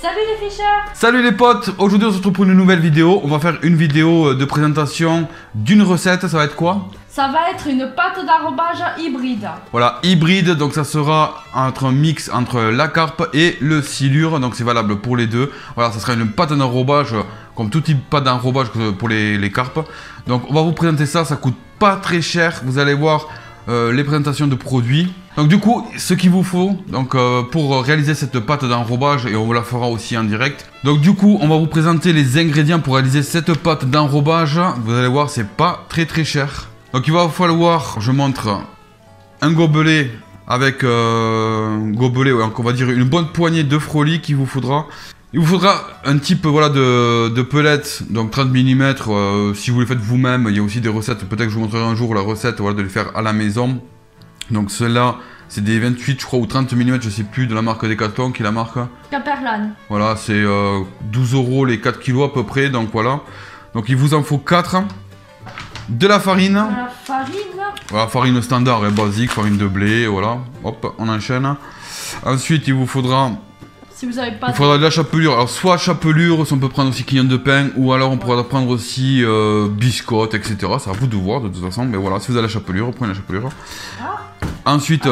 Salut les ficheurs! Salut les potes! Aujourd'hui on se retrouve pour une nouvelle vidéo. On va faire une vidéo de présentation d'une recette. Ça va être quoi? Ça va être une pâte d'enrobage hybride. Voilà, hybride, donc ça sera entre un mix entre la carpe et le silure. Donc c'est valable pour les deux. Voilà, ça sera une pâte d'enrobage comme tout type de pâte d'enrobage pour les carpes. Donc on va vous présenter ça, ça coûte pas très cher. Vous allez voir les présentations de produits. Donc du coup, ce qu'il vous faut donc, pour réaliser cette pâte d'enrobage, et on vous la fera aussi en direct. Donc du coup, on va vous présenter les ingrédients pour réaliser cette pâte d'enrobage. Vous allez voir, c'est pas très cher. Donc il va falloir, je montre, un gobelet avec gobelet, ouais, on va dire une bonne poignée de frolic qu'il vous faudra. Il vous faudra un type voilà, de pellet, donc 30 mm, si vous les faites vous-même. Il y a aussi des recettes, peut-être que je vous montrerai un jour la recette voilà, de les faire à la maison. Donc ceux-là, c'est des 28 je crois ou 30 mm, je sais plus, de la marque Decathlon, qui est la marque Caperlan. Voilà, c'est 12 € les 4 kg à peu près, donc voilà. Donc il vous en faut 4. De la farine. De la farine. Voilà, farine standard et basique, farine de blé, voilà. Hop, on enchaîne. Ensuite, il vous faudra... Si vous avez pas... Il faudra de la chapelure. Alors, soit chapelure, si on peut prendre aussi quignon de pain, ou alors on pourra prendre aussi biscotte, etc. C'est à vous de voir, de toute façon. Mais voilà, si vous avez la chapelure, prenez la chapelure. Ah. Ensuite,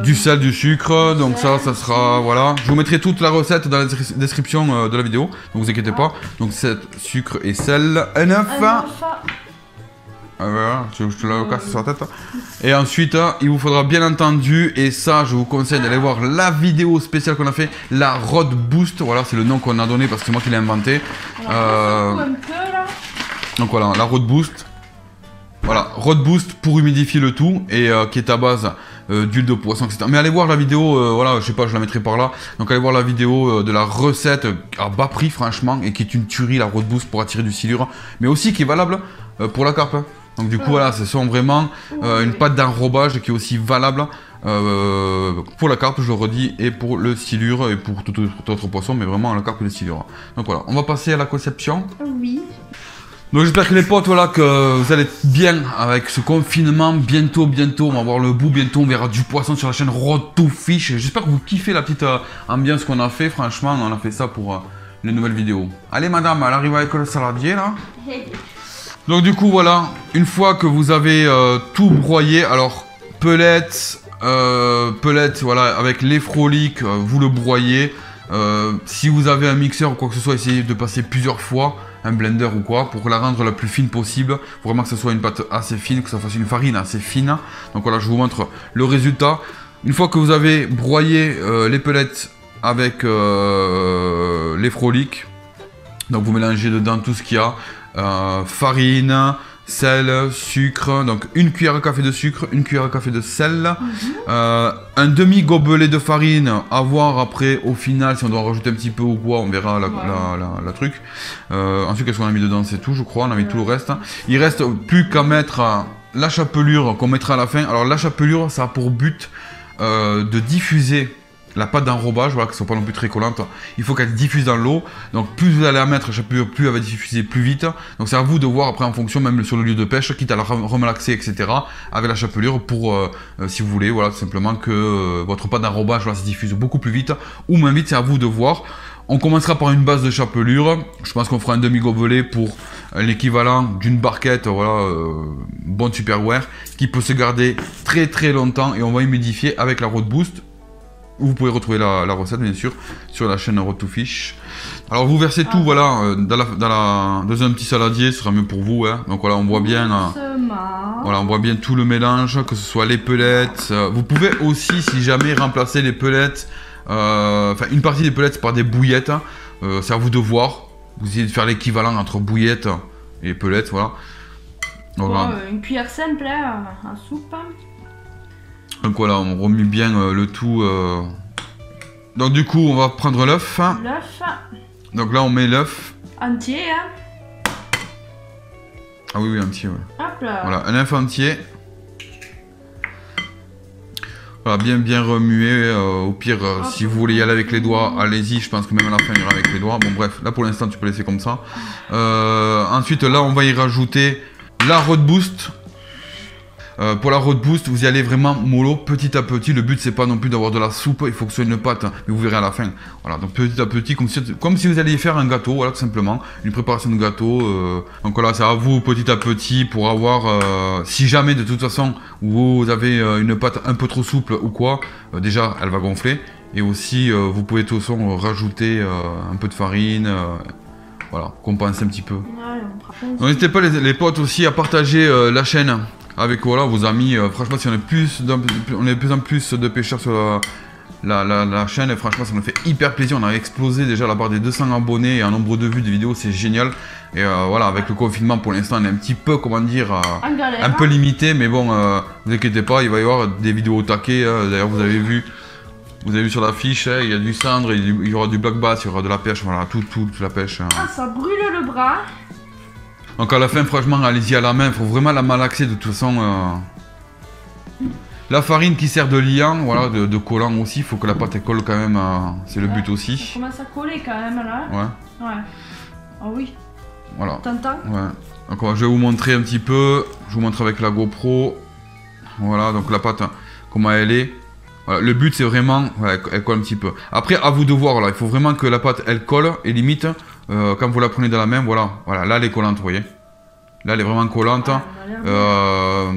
du sel, du sucre. Donc ça sera... Voilà. Je vous mettrai toute la recette dans la description de la vidéo. Donc vous inquiétez pas. Donc sel, sucre et sel. Un œuf. Voilà, je te la casse sur la tête. Et ensuite, il vous faudra bien entendu, et ça je vous conseille d'aller voir la vidéo spéciale qu'on a fait, la Road Boost. Voilà, c'est le nom qu'on a donné parce que c'est moi qui l'ai inventé. Donc voilà, la Road Boost. Voilà, Road Boost pour humidifier le tout et qui est à base d'huile de poisson, etc. Mais allez voir la vidéo, voilà, je sais pas, je la mettrai par là. Donc allez voir la vidéo de la recette à bas prix, franchement, et qui est une tuerie, la Road Boost pour attirer du silure, mais aussi qui est valable pour la carpe. Donc du coup voilà, ce sont vraiment une pâte d'enrobage qui est aussi valable pour la carpe, je le redis, et pour le silure et pour tout autre poisson, mais vraiment la carpe et le silure. Donc voilà, on va passer à la conception. Oui. Donc j'espère que les potes, voilà, que vous allez bien avec ce confinement. Bientôt, on va voir le bout, bientôt on verra du poisson sur la chaîne Road to Fish. J'espère que vous kiffez la petite ambiance qu'on a fait, franchement, on a fait ça pour les nouvelles vidéos. Allez madame, elle arrive avec le saladier là. Donc du coup voilà, une fois que vous avez tout broyé, alors pellets, voilà, avec les frolics, vous le broyez. Si vous avez un mixeur ou quoi que ce soit, essayez de passer plusieurs fois, un blender ou quoi, pour la rendre la plus fine possible. Faut vraiment que ce soit une pâte assez fine, que ça fasse une farine assez fine. Donc voilà, je vous montre le résultat. Une fois que vous avez broyé les pellets avec les frolics, donc vous mélangez dedans tout ce qu'il y a. Farine, sel, sucre, donc une cuillère à café de sucre, une cuillère à café de sel, un demi gobelet de farine, à voir après au final si on doit rajouter un petit peu ou quoi, on verra la truc. Ensuite qu'est-ce qu'on a mis dedans, c'est tout je crois, on a mis tout le reste. Il reste plus qu'à mettre la chapelure qu'on mettra à la fin. Alors la chapelure ça a pour but de diffuser la pâte d'enrobage, voilà, qu'elle ne soit pas non plus très collante, il faut qu'elle diffuse dans l'eau. Donc plus vous allez la mettre, la chapelure, plus elle va diffuser plus vite. Donc c'est à vous de voir après en fonction, même sur le lieu de pêche, quitte à la remalaxer, etc. avec la chapelure pour, si vous voulez, voilà, tout simplement que votre pâte d'enrobage voilà, se diffuse beaucoup plus vite ou moins vite, c'est à vous de voir. On commencera par une base de chapelure. Je pense qu'on fera un demi-gobelet pour l'équivalent d'une barquette, voilà, bonne Superware, qui peut se garder très longtemps et on va humidifier avec la Road Boost. Vous pouvez retrouver la recette bien sûr sur la chaîne Road to Fish. Alors vous versez tout voilà dans un petit saladier, ce sera mieux pour vous. Hein. Donc voilà, on voit bien voilà, on voit bien tout le mélange, que ce soit les pellets. Vous pouvez aussi, si jamais, remplacer les pellets, enfin une partie des pellets par des bouillettes. C'est à vous de voir. Vous essayez de faire l'équivalent entre bouillettes et pellets, voilà. Voilà. Une cuillère simple à soupe. Donc voilà, on remue bien le tout. Donc du coup, on va prendre l'œuf. Donc là, on met l'œuf. Entier, hein. Ah oui, entier, ouais. Hop là. Voilà, un œuf entier. Voilà, bien remuer. Au pire, si vous voulez y aller avec les doigts, allez-y. Je pense que même à la fin, il ira avec les doigts. Bon bref, là pour l'instant, tu peux laisser comme ça. Ensuite, là, on va y rajouter la Road Boost. Pour la road boost, vous y allez vraiment mollo, petit à petit. Le but, c'est pas non plus d'avoir de la soupe, il faut que ce soit une pâte, mais vous verrez à la fin. Voilà, donc petit à petit, comme si vous alliez faire un gâteau, voilà, tout simplement. Une préparation de gâteau. Donc voilà, c'est à vous, petit à petit, pour avoir... si jamais, de toute façon, vous avez une pâte un peu trop souple ou quoi, déjà, elle va gonfler. Et aussi, vous pouvez de toute façon rajouter un peu de farine, voilà, compenser un petit peu. N'hésitez pas les potes aussi à partager la chaîne avec voilà, vos amis. Franchement, si on est de plus en plus de pêcheurs sur la chaîne, et franchement, ça nous fait hyper plaisir. On a explosé déjà la barre des 200 abonnés et un nombre de vues des vidéos, c'est génial. Et voilà, avec le confinement, pour l'instant, on est un petit peu, comment dire, un peu limité. Mais bon, vous inquiétez pas, il va y avoir des vidéos au taquet. D'ailleurs, vous avez vu sur la fiche, il y a du cendre, il y aura du black bass, il y aura de la pêche, voilà, toute la pêche. Ah, ça brûle le bras. Donc à la fin, franchement, allez-y à la main, il faut vraiment la malaxer de toute façon. La farine qui sert de liant, voilà, de collant aussi, il faut que la pâte elle colle quand même, c'est le but aussi. Ça commence à coller quand même là. Ouais. Ouais. Ah oui. Voilà. T'entends? Ouais. Donc je vais vous montrer un petit peu, je vous montre avec la GoPro. Voilà, donc la pâte, comment elle est. Voilà, le but c'est vraiment, voilà, elle colle un petit peu. Après, à vous de voir, là, il faut vraiment que la pâte elle colle et limite, quand vous la prenez dans la main, voilà, là elle est collante, vous voyez. Là elle est vraiment collante. Ah,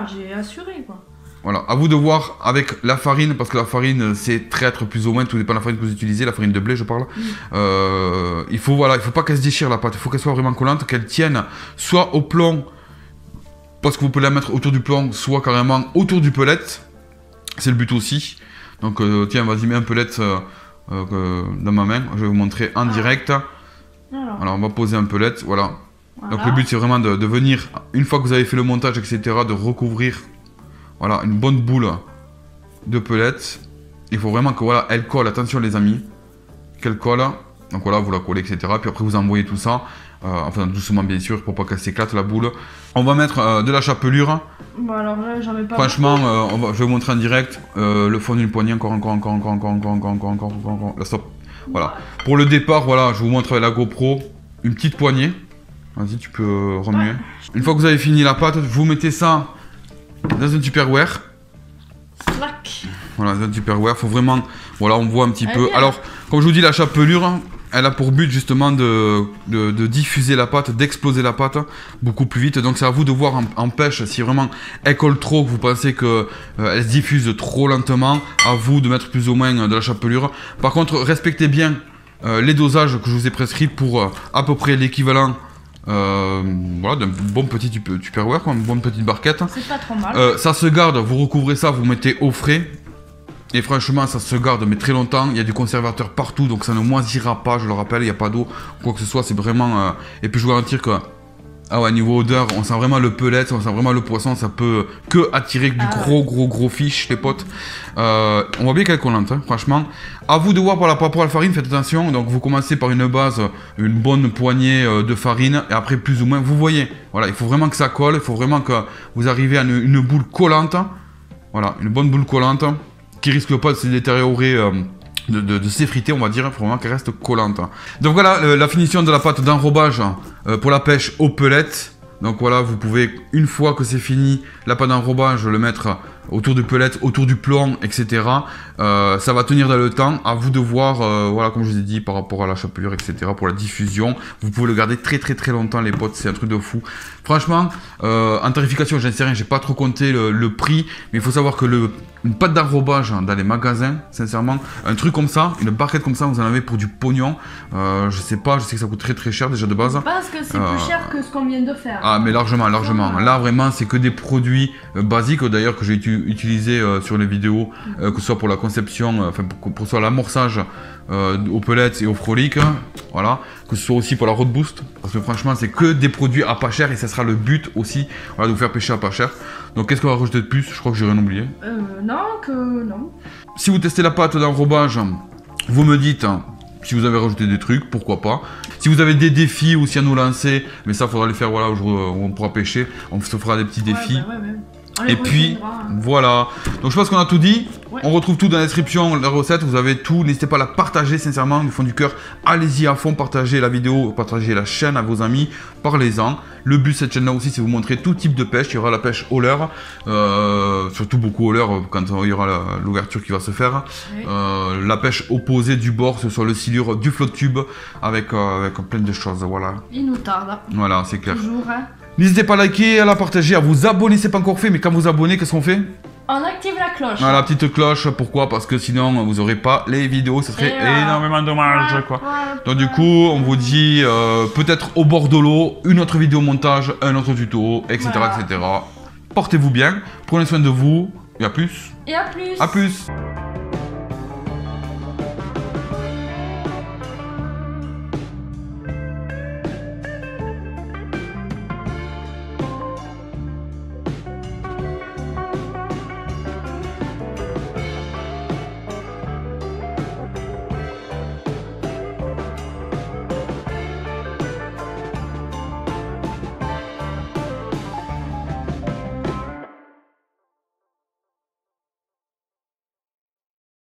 j'ai assuré quoi. Voilà, à vous de voir avec la farine, parce que la farine c'est traître plus ou moins, tout dépend de la farine que vous utilisez, la farine de blé je parle. Il faut pas qu'elle se déchire la pâte, il faut qu'elle soit vraiment collante, qu'elle tienne soit au plomb, parce que vous pouvez la mettre autour du plomb, soit carrément autour du pellet. C'est le but aussi. Donc tiens, vas-y, mets un pellet dans ma main. Je vais vous montrer en direct. Alors on va poser un pellet, voilà. Donc le but c'est vraiment de venir, une fois que vous avez fait le montage, etc., de recouvrir, voilà, une bonne boule de pellet. Il faut vraiment que voilà, elle colle, attention les amis, qu'elle colle. Donc voilà, vous la collez, etc. Puis après vous envoyez tout ça, enfin doucement bien sûr, pour pas qu'elle s'éclate la boule. On va mettre de la chapelure. Bon alors là, j'en ai pas. Franchement, je vais vous montrer en direct le fond d'une poignée, encore. Là, stop. Voilà. Pour le départ, voilà, je vous montre avec la GoPro une petite poignée. Vas-y, tu peux remuer. Une fois que vous avez fini la pâte, vous mettez ça dans un Tupperware. Slack. Voilà, dans un Tupperware. Faut vraiment, voilà, on voit un petit peu. Alors, comme je vous dis, la chapelure, elle a pour but justement de diffuser la pâte, d'exploser la pâte beaucoup plus vite. Donc c'est à vous de voir en pêche, si vraiment elle colle trop, que vous pensez qu'elle se diffuse trop lentement, à vous de mettre plus ou moins de la chapelure. Par contre, respectez bien les dosages que je vous ai prescrits pour à peu près l'équivalent voilà, d'un bon petit Tupperware, une bonne petite barquette. C'est pas trop mal. Ça se garde, vous recouvrez ça, vous mettez au frais. Et franchement, ça se garde mais très longtemps. Il y a du conservateur partout, donc ça ne moisira pas. Je le rappelle, il n'y a pas d'eau, quoi que ce soit. C'est vraiment. Et puis je vous garantis que, ah ouais, niveau odeur, on sent vraiment le pellet, on sent vraiment le poisson. Ça peut que attirer du gros fiche, les potes. On voit bien qu'elle est collante, hein, franchement. À vous de voir par rapport à la farine, faites attention. Donc vous commencez par une base, une bonne poignée de farine, et après plus ou moins, vous voyez. Voilà, il faut vraiment que ça colle. Il faut vraiment que vous arrivez à une boule collante. Voilà, une bonne boule collante, qui risque pas de se détériorer, de s'effriter, on va dire, il faut vraiment qu'elle reste collante. Donc voilà, la finition de la pâte d'enrobage pour la pêche au pellet. Donc voilà, vous pouvez, une fois que c'est fini, la pâte d'enrobage, le mettre autour du pellet, autour du plomb, etc. Ça va tenir dans le temps. À vous de voir, voilà, comme je vous ai dit, par rapport à la chapelure, etc. Pour la diffusion, vous pouvez le garder très longtemps, les potes. C'est un truc de fou. Franchement, en tarification, j'en sais rien, j'ai pas trop compté le prix, mais il faut savoir que une pâte d'enrobage dans les magasins, sincèrement, un truc comme ça, une barquette comme ça, vous en avez pour du pognon. Je sais pas, je sais que ça coûte très cher déjà de base. Je pense que c'est plus cher que ce qu'on vient de faire. Ah, mais largement. Là, vraiment, c'est que des produits basiques, d'ailleurs, que j'ai utilisé sur les vidéos, que ce soit pour la conception, enfin pour soit l'amorçage au pellet et au frolic, voilà, que ce soit aussi pour la road boost, parce que franchement c'est que des produits à pas cher et ça sera le but aussi, voilà, de vous faire pêcher à pas cher. Donc qu'est-ce qu'on va rajouter de plus? Je crois que j'ai rien oublié. Non. Si vous testez la pâte d'enrobage, vous me dites si vous avez rajouté des trucs, pourquoi pas. Si vous avez des défis aussi à nous lancer, mais ça faudra les faire, voilà, on pourra pêcher, on se fera des petits défis. Et puis, voilà. Donc je pense qu'on a tout dit. Ouais. On retrouve tout dans la description, la recette, vous avez tout. N'hésitez pas à la partager sincèrement, du fond du cœur. Allez-y à fond, partagez la vidéo, partagez la chaîne à vos amis, parlez-en. Le but de cette chaîne-là aussi, c'est de vous montrer tout type de pêche. Il y aura la pêche au leurre, surtout beaucoup au leurre quand il y aura l'ouverture qui va se faire. Oui. La pêche opposée du bord, ce soit le silure, du flotte tube, avec plein de choses, voilà. Il nous tarde. Voilà, c'est clair. Toujours, hein. N'hésitez pas à liker, à la partager, à vous abonner si ce n'est pas encore fait. Mais quand vous abonnez, qu'est-ce qu'on fait? On active la cloche. Ah, la petite cloche, pourquoi? Parce que sinon, vous n'aurez pas les vidéos, ce serait énormément dommage, quoi. Donc du coup, on vous dit peut-être au bord de l'eau, une autre vidéo montage, un autre tuto, etc. etc. Portez-vous bien, prenez soin de vous, et à plus. Et à plus. À plus.